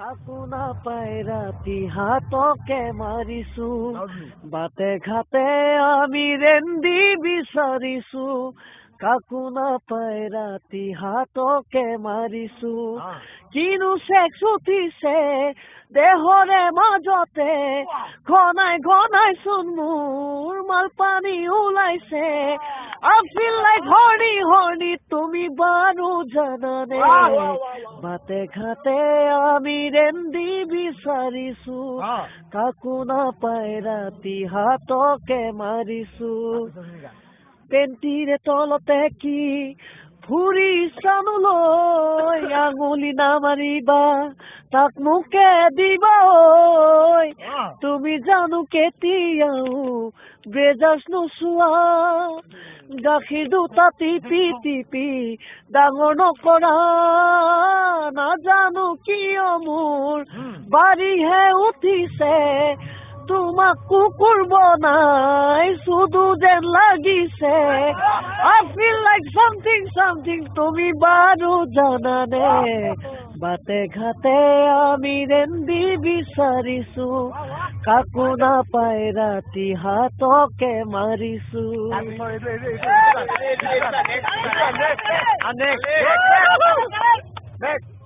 কাকো নাপাই ৰাতি হাতকে মাৰিছো বাটে ঘাটে আমি ৰেন্দি বিচাৰিছো কাকো নাপাই ৰাতি হাতকে মাৰিছো কিনো চেক্স উঠিছে দেহৰে মাজতে ঘনাই ঘনাই চোন মোৰ মালপানী ওলাইছে I feel like horny তুমি বাৰু জানানে বাটে ঘাটে আমি ৰেন্দি বিচাৰিছো কাকো নাপাই ৰাতি হাতকে মাৰিছো পেণ্টিৰে তলতে কি ফুৰি চানুলৈ আঙুলি নামাৰিবা তাক মোকে দিবা ঐ তুমি জানো কেতিয়াও ব্ৰেজাৰ্ছ নোচোৱা গাখীৰ দুটা টিপি টিপি ডাঙৰ নকৰা নাজানো কিয় মোৰ বাৰীহে উঠিছে তোমাক কুকুৰ বনাই শুধু যেন লাগিছে I feel like something তুমি বাৰু জানানে বাটে ঘাটে আমি ৰেন্দি বিচাৰিছো কাকো নাপাই ৰাতি হাতকে মাৰিছো Next.